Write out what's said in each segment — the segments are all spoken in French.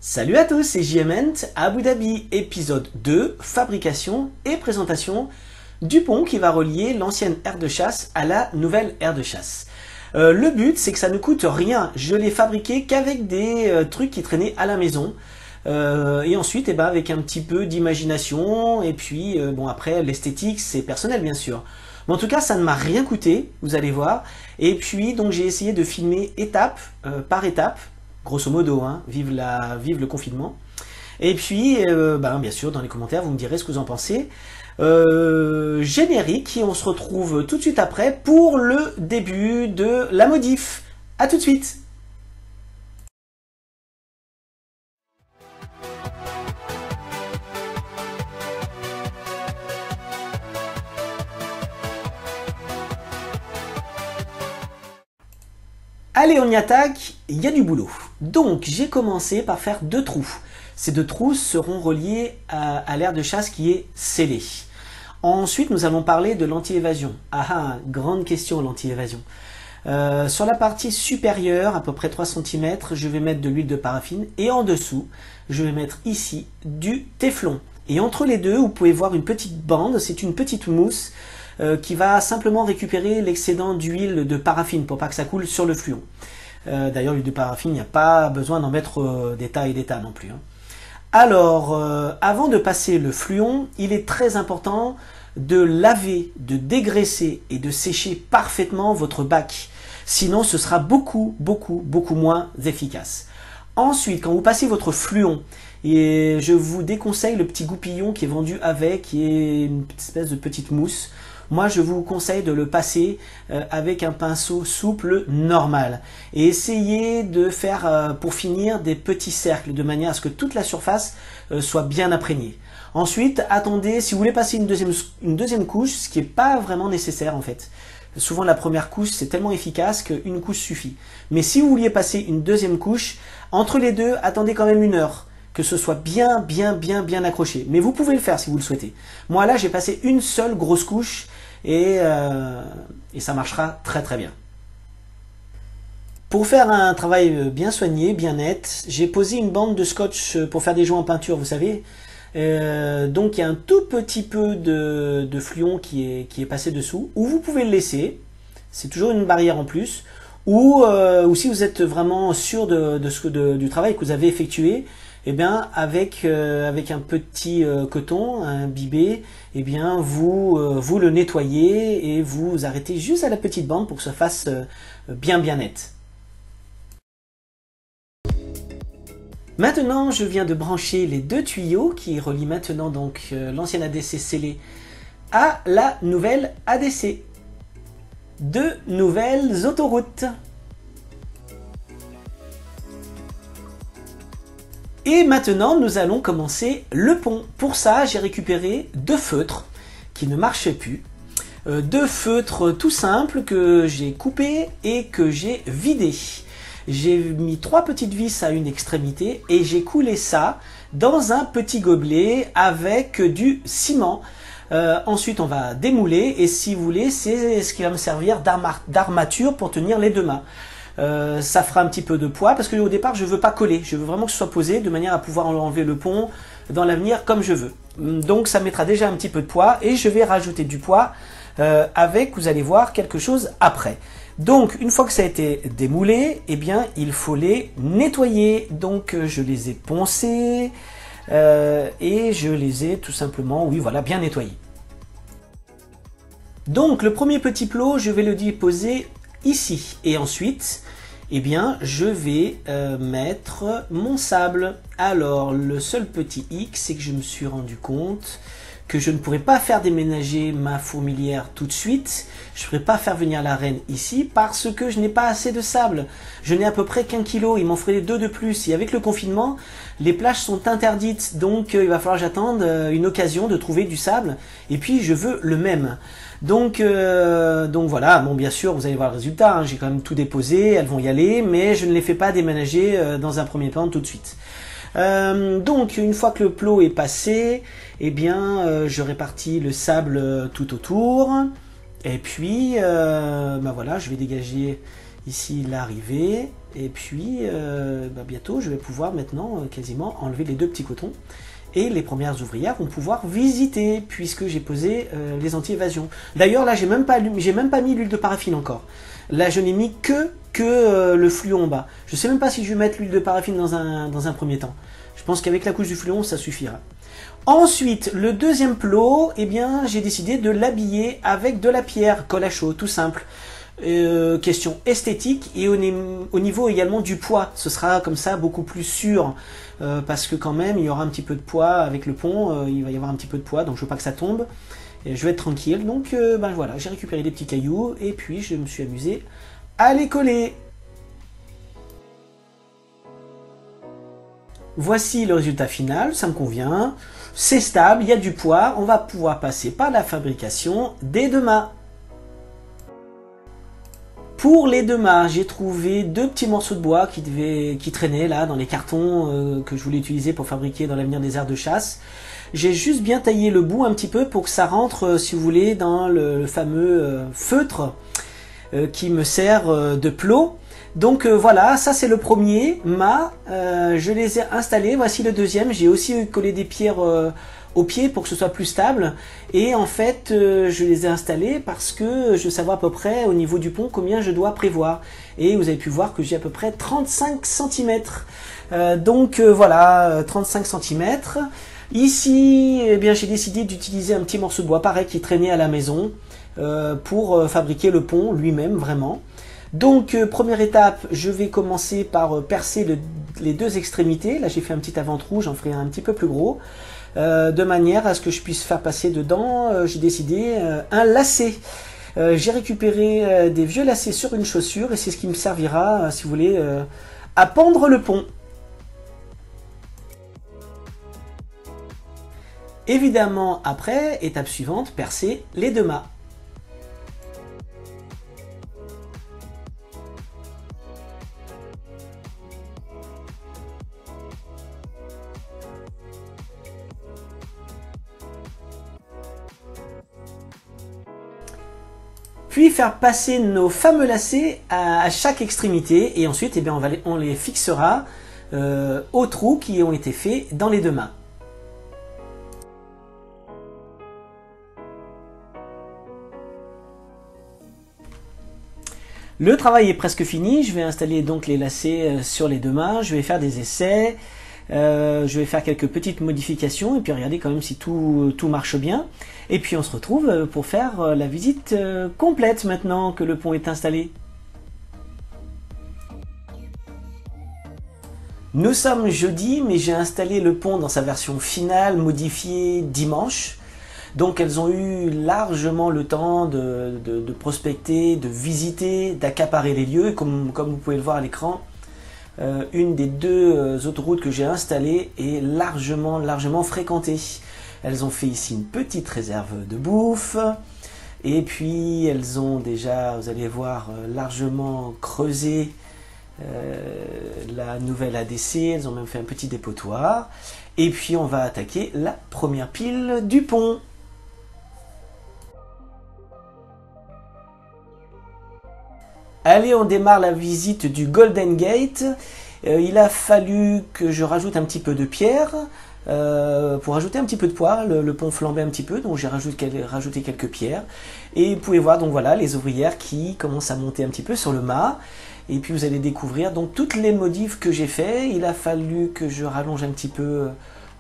Salut à tous, c'est JMent, Abu Dhabi, épisode 2, fabrication et présentation du pont qui va relier l'ancienne aire de chasse à la nouvelle aire de chasse. Le but, c'est que ça ne coûte rien. Je l'ai fabriqué qu'avec des trucs qui traînaient à la maison. Et ensuite, avec un petit peu d'imagination. Et puis, bon, après, l'esthétique, c'est personnel, bien sûr. Mais en tout cas, ça ne m'a rien coûté, vous allez voir. Et puis, donc, j'ai essayé de filmer étape par étape. Grosso modo, hein, vive le confinement. Et puis, bien sûr, dans les commentaires, vous me direz ce que vous en pensez. Générique, et on se retrouve tout de suite après pour le début de la modif. A tout de suite. Allez, on y attaque, il y a du boulot. Donc, j'ai commencé par faire deux trous. Ces deux trous seront reliés à l'aire de chasse qui est scellée. Ensuite, nous allons parler de l'anti-évasion. Grande question, l'anti-évasion. Sur la partie supérieure, à peu près 3 cm, je vais mettre de l'huile de paraffine. Et en dessous, je vais mettre ici du téflon. Et entre les deux, vous pouvez voir une petite bande, c'est une petite mousse qui va simplement récupérer l'excédent d'huile de paraffine pour pas que ça coule sur le fluon. D'ailleurs, l'huile de paraffine, il n'y a pas besoin d'en mettre des tas et des tas non plus. Alors, avant de passer le fluon, il est très important de laver, de dégraisser et de sécher parfaitement votre bac. Sinon, ce sera beaucoup moins efficace. Ensuite, quand vous passez votre fluon, et je vous déconseille le petit goupillon qui est vendu avec, qui est une espèce de petite mousse. Moi, je vous conseille de le passer avec un pinceau souple normal. Et essayez de faire, pour finir, des petits cercles, de manière à ce que toute la surface soit bien imprégnée. Ensuite, attendez, si vous voulez passer une deuxième couche, ce qui n'est pas vraiment nécessaire en fait. Souvent, la première couche, c'est tellement efficace qu'une couche suffit. Mais si vous vouliez passer une deuxième couche, entre les deux, attendez quand même 1 heure. Que ce soit bien accroché. Mais vous pouvez le faire si vous le souhaitez. Moi là, j'ai passé une seule grosse couche et ça marchera très bien. Pour faire un travail bien soigné, bien net, j'ai posé une bande de scotch pour faire des joints en peinture, vous savez. Donc il y a un tout petit peu de fluon qui est passé dessous, ou vous pouvez le laisser, c'est toujours une barrière en plus, ou si vous êtes vraiment sûr du travail que vous avez effectué, avec un petit coton imbibé, vous le nettoyez et vous arrêtez juste à la petite bande pour que ça fasse bien net. Maintenant, je viens de brancher les deux tuyaux qui relient maintenant donc l'ancienne ADC scellée à la nouvelle ADC. Deux nouvelles autoroutes. Et maintenant, nous allons commencer le pont. Pour ça, j'ai récupéré 2 feutres qui ne marchaient plus. 2 feutres tout simples que j'ai coupés et que j'ai vidés. J'ai mis 3 petites vis à une extrémité et j'ai coulé ça dans un petit gobelet avec du ciment. Ensuite, on va démouler et si vous voulez, c'est ce qui va me servir d'armature pour tenir les 2 mâts. Ça fera un petit peu de poids parce que au départ je veux pas coller, je veux vraiment que ce soit posé de manière à pouvoir enlever le pont dans l'avenir comme je veux. Donc ça mettra déjà un petit peu de poids et je vais rajouter du poids avec, vous allez voir, quelque chose après. Donc une fois que ça a été démoulé, il faut les nettoyer. Donc je les ai poncés et je les ai tout simplement, bien nettoyés. Donc le premier petit plot, je vais le déposer ici et ensuite je vais mettre mon sable. Alors le seul petit hic, c'est que je me suis rendu compte que je ne pourrais pas faire déménager ma fourmilière tout de suite. Je ne pourrais pas faire venir la reine ici parce que je n'ai pas assez de sable. Je n'ai à peu près qu'1 kilo, il m'en ferait 2 de plus. Et avec le confinement, les plages sont interdites. Donc il va falloir que j'attende une occasion de trouver du sable. Et puis je veux le même. Donc voilà, bon bien sûr vous allez voir le résultat, hein. J'ai quand même tout déposé, elles vont y aller, mais je ne les fais pas déménager dans un premier temps tout de suite. Donc une fois que le plot est passé, je répartis le sable tout autour, et puis voilà, je vais dégager Ici l'arrivée, et puis bientôt je vais pouvoir maintenant quasiment enlever les deux petits cotons. Et les premières ouvrières vont pouvoir visiter, puisque j'ai posé les anti-évasions. D'ailleurs, là, j'ai même pas mis l'huile de paraffine encore. Là, je n'ai mis que le fluon en bas. Je sais même pas si je vais mettre l'huile de paraffine dans un premier temps. Je pense qu'avec la couche du fluon, ça suffira. Ensuite, le deuxième plot, eh bien, j'ai décidé de l'habiller avec de la pierre, colle à chaud, tout simple. Question esthétique et au niveau également du poids, ce sera comme ça beaucoup plus sûr parce que quand même il y aura un petit peu de poids avec le pont, il va y avoir un petit peu de poids, donc je veux pas que ça tombe et je vais être tranquille. Donc voilà, j'ai récupéré des petits cailloux et puis je me suis amusé à les coller. Voici le résultat final, ça me convient, c'est stable, il y a du poids, on va pouvoir passer par la fabrication des deux mâts. Pour les deux mâts, j'ai trouvé deux petits morceaux de bois qui traînaient là dans les cartons que je voulais utiliser pour fabriquer dans l'avenir des aires de chasse. J'ai juste bien taillé le bout un petit peu pour que ça rentre, si vous voulez, dans le fameux feutre qui me sert de plot. Donc voilà, ça c'est le premier mât, je les ai installés. Voici le deuxième, j'ai aussi collé des pierres au pied pour que ce soit plus stable, et en fait je les ai installés parce que je veux savoir à peu près au niveau du pont combien je dois prévoir, et vous avez pu voir que j'ai à peu près 35 cm. Donc voilà, 35 cm. Ici eh bien j'ai décidé d'utiliser un petit morceau de bois pareil qui traînait à la maison pour fabriquer le pont lui-même vraiment. Donc première étape, je vais commencer par percer les deux extrémités. Là j'ai fait un petit avant-trou, j'en ferai un petit peu plus gros. De manière à ce que je puisse faire passer dedans, j'ai décidé un lacet. J'ai récupéré des vieux lacets sur une chaussure et c'est ce qui me servira, si vous voulez, à pendre le pont. Évidemment, après, étape suivante, percer les deux mâts. Puis faire passer nos fameux lacets à chaque extrémité et ensuite eh bien, on les fixera aux trous qui ont été faits dans les deux mâts. Le travail est presque fini, je vais installer donc les lacets sur les deux mâts, je vais faire des essais, je vais faire quelques petites modifications et puis regarder quand même si tout marche bien. Et puis on se retrouve pour faire la visite complète maintenant que le pont est installé. Nous sommes jeudi, mais j'ai installé le pont dans sa version finale, modifiée dimanche. Donc elles ont eu largement le temps de prospecter, de visiter, d'accaparer les lieux. Comme vous pouvez le voir à l'écran, une des deux autoroutes que j'ai installées est largement fréquentée. Elles ont fait ici une petite réserve de bouffe. Et puis elles ont déjà, vous allez voir, largement creusé la nouvelle ADC. Elles ont même fait un petit dépotoir. Et puis on va attaquer la première pile du pont. Allez, on démarre la visite du Golden Gate. Il a fallu que je rajoute un petit peu de pierre pour ajouter un petit peu de poids. Le pont flambait un petit peu, donc j'ai rajouté quelques pierres. Et vous pouvez voir donc voilà les ouvrières qui commencent à monter un petit peu sur le mât. Et puis vous allez découvrir donc toutes les modifs que j'ai fait. Il a fallu que je rallonge un petit peu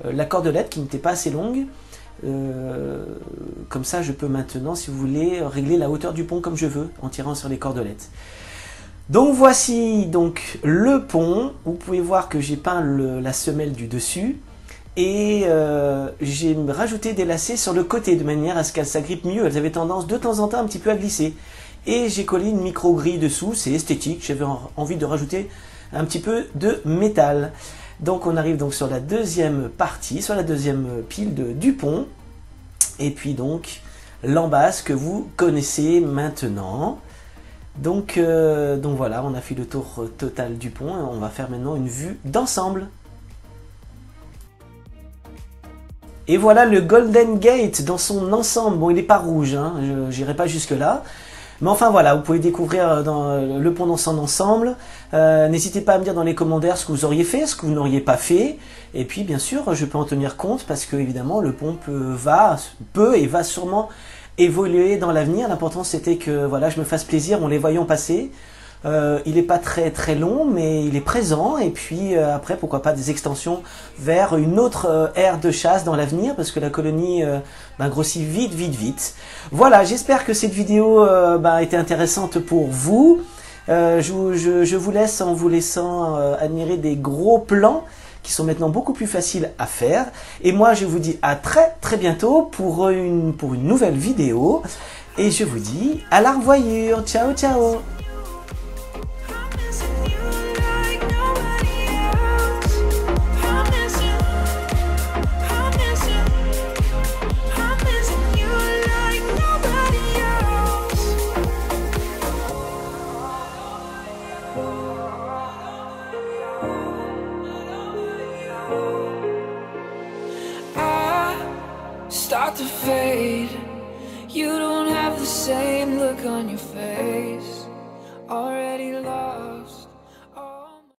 la cordelette qui n'était pas assez longue. Comme ça je peux maintenant, si vous voulez, régler la hauteur du pont comme je veux en tirant sur les cordelettes. Donc voici donc le pont. Vous pouvez voir que j'ai peint la semelle du dessus et j'ai rajouté des lacets sur le côté de manière à ce qu'elles s'agrippent mieux. Elles avaient tendance de temps en temps un petit peu à glisser et j'ai collé une micro grille dessous. C'est esthétique, j'avais envie de rajouter un petit peu de métal. Donc on arrive donc sur la deuxième partie, sur la deuxième pile du pont. Et puis donc l'embasse que vous connaissez maintenant. Donc voilà, on a fait le tour total du pont. On va faire maintenant une vue d'ensemble. Et voilà le Golden Gate dans son ensemble. Bon, il n'est pas rouge, hein, j'irai pas jusque là. Mais enfin voilà, vous pouvez découvrir dans le pont dansant ensemble. N'hésitez pas à me dire dans les commentaires ce que vous auriez fait, ce que vous n'auriez pas fait. Et puis bien sûr, je peux en tenir compte parce que évidemment le pont peut et va sûrement évoluer dans l'avenir. L'important c'était que voilà, je me fasse plaisir en les voyant passer. Il n'est pas très très long, mais il est présent. Et puis après, pourquoi pas des extensions vers une autre aire de chasse dans l'avenir, parce que la colonie grossit vite. Voilà, j'espère que cette vidéo a été intéressante pour vous. Je vous laisse en vous laissant admirer des gros plans qui sont maintenant beaucoup plus faciles à faire. Et moi, je vous dis à très bientôt pour une nouvelle vidéo. Et je vous dis à la revoyure. Ciao, ciao. Start to fade. You don't have the same look on your face.